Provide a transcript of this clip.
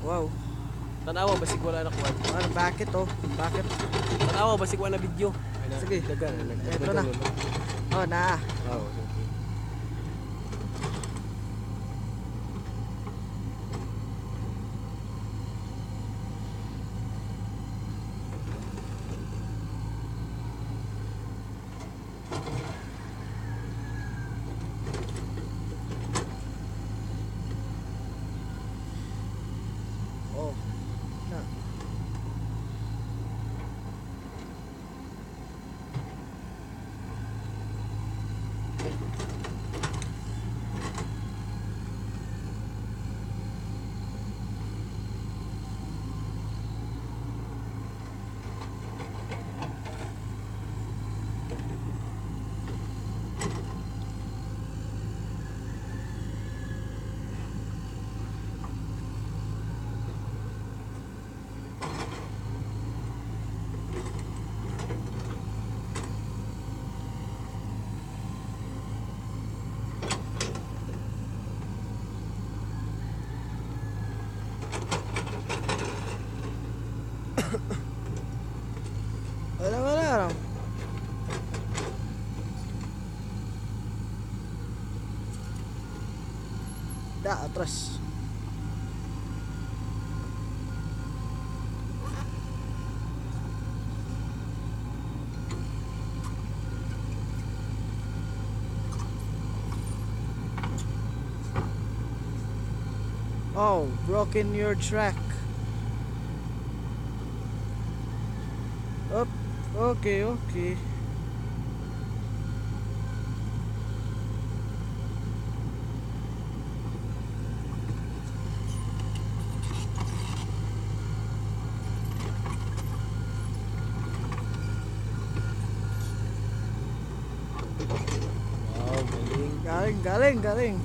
Wow. Tanawa basig wala na kuwan. Ano, bakit oh? Bakit? Tanawa basig wala na video. Ay na. Sige. Dagan. Eto na. Oh, na. Oh, okay. Oh. Na. Wala. Da, atras. Oh, broken your track. Up. Okay. Wow, galing. Galing.